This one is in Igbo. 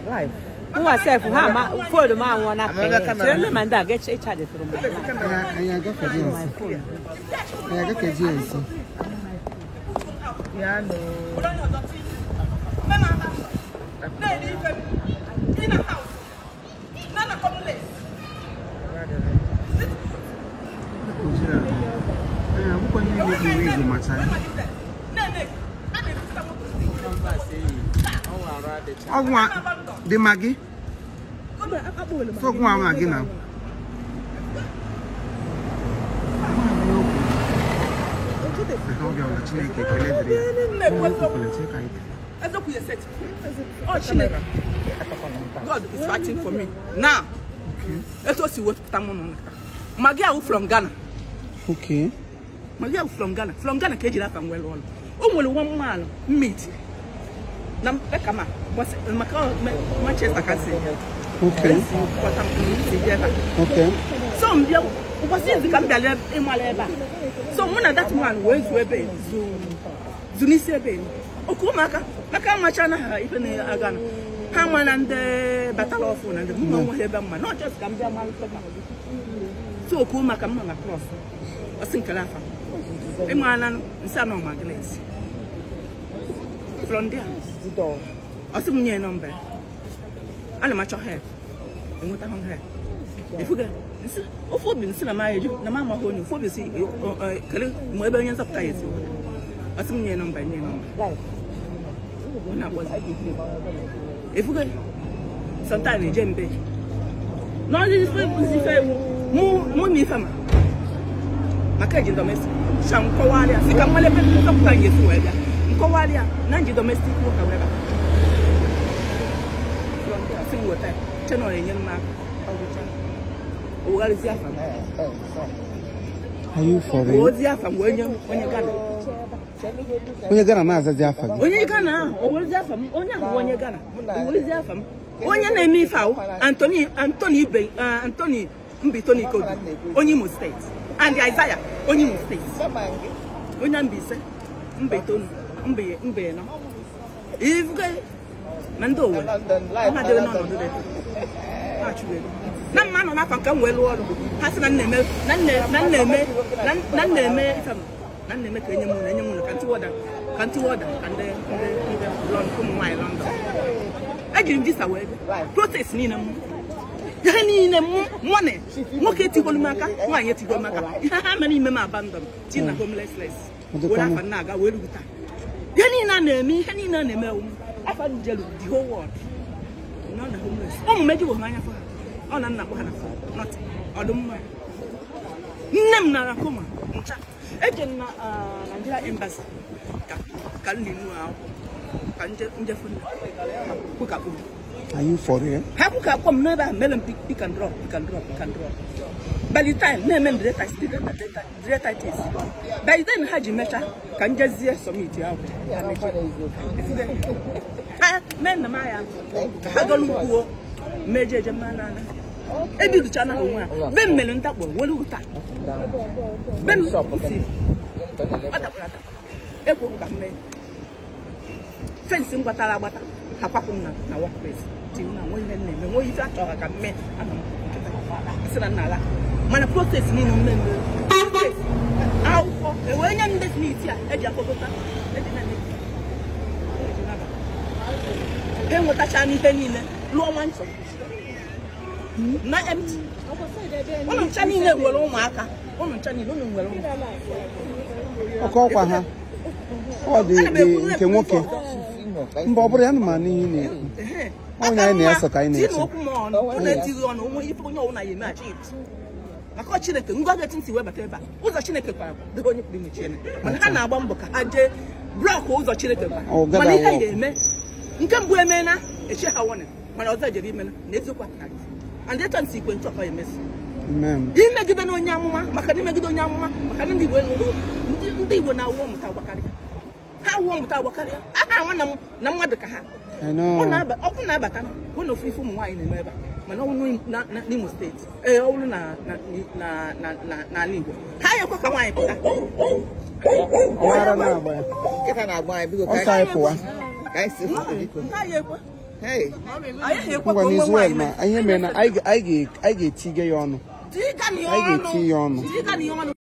Live. Who was safe for the man one up? Tell man that gets each other from my phone. Yeah, no. In a house. None of complex. The Maggie? So go on again now. God is fighting for me. Now, let us see what Tamon Magia from Ghana. Okay. Magia from Ghana. From Ghana, Kejila from well on. Only one man meet. Nam Bekama was Manchester can say. Okay. Okay. So, was in the Gambia in Maleba. So, one of that man went to a bay. Zunisi bay. Okumaka, Makamachana, even a gun. Haman and the battle of one and the woman, not just Gambia man. So, Kumaka across. A single laugh. Emanan, son of my glass. From there, I see my number. I'm much ahead. And what I'm here. If you get, of what been seen my age, the mamma who you for see, my billions of ties. I see my number. When I was, if you get sometimes a gem bed. No, this is more me from my cage domestic. Some Kowalia, see, I'm going to put some time as well. Kowalia, Nanji domestic work, however. Sing what I tell on a young man. What is your family? Are you for real? What's your family when you're gonna? When you're gonna master the alpha. When you're gonna, or what's your family? When you're gonna, what is your family? When your name is Anthony Mbitoni Code, Imo State, and Isaiah, Imo State. When I'm busy, Mbeton. Mbeno. If you Mando, I'm not doing none of that. Actually, none man on up and come well. Has none name, none can't order, and then come my London. I give this away. Protest Nina. Yanni money. Moketi Golmaka, why yet Golmaka? How many men abandoned? Tina homeless. What happened Naga will be time. Yanina name, Yanina name. I found the whole world. Not the homeless. Oh, made you a man for her. Oh, I'm not one of her. Not I don't mind. Nemna Kuma. Agent Nigeria Embassy. Can you know? Are you for real? How could come never melon pick and drop, By the time, no men the by then, Haji Meta can just hear some meat out. Men, Maya, Hagolu, Major Jamana, a big channel, Ben Melon Tap, Woluta. Ben Sop, fencing Batalabata, Hapapuna, now workplace. When you talk about a man, Man, a protest in member. How when you meet here, then what I shall in low man. Not empty. One of Chanina will marker. One of Chanina will. Oh, the Kemoke. Bobber and money. Oh, I know, so kind of. I got you to go get into Weber. Who's a Chineke? The one you bring me chin. And Hannah Bamboka, I did block who's a Chineke. Oh, God, I you can go, Mena, a share I want it. When I was a gentleman, Nezuka. And that one sequence of a mess. Ma'am, you make it on Yamma, Macadamic on Yamma, Macadamic will now warm without Wakari. How warm without Wakari? I want them, no matter. I know. Open Abatan, one of you from wine in Weber. mana ọwụrụ n'Imo steeti ọwụrụ na Igbo ha anyekwa ka nwaanyị pụta ọwara na-agba ya Kita na-agba anyị biko ọka anyị pụwa ka anyị si foto biko Hey. ngwa n'izu wee ma ihe mere na anyị ga-etige ya ọnụ anyị ga-eti ya ọnụ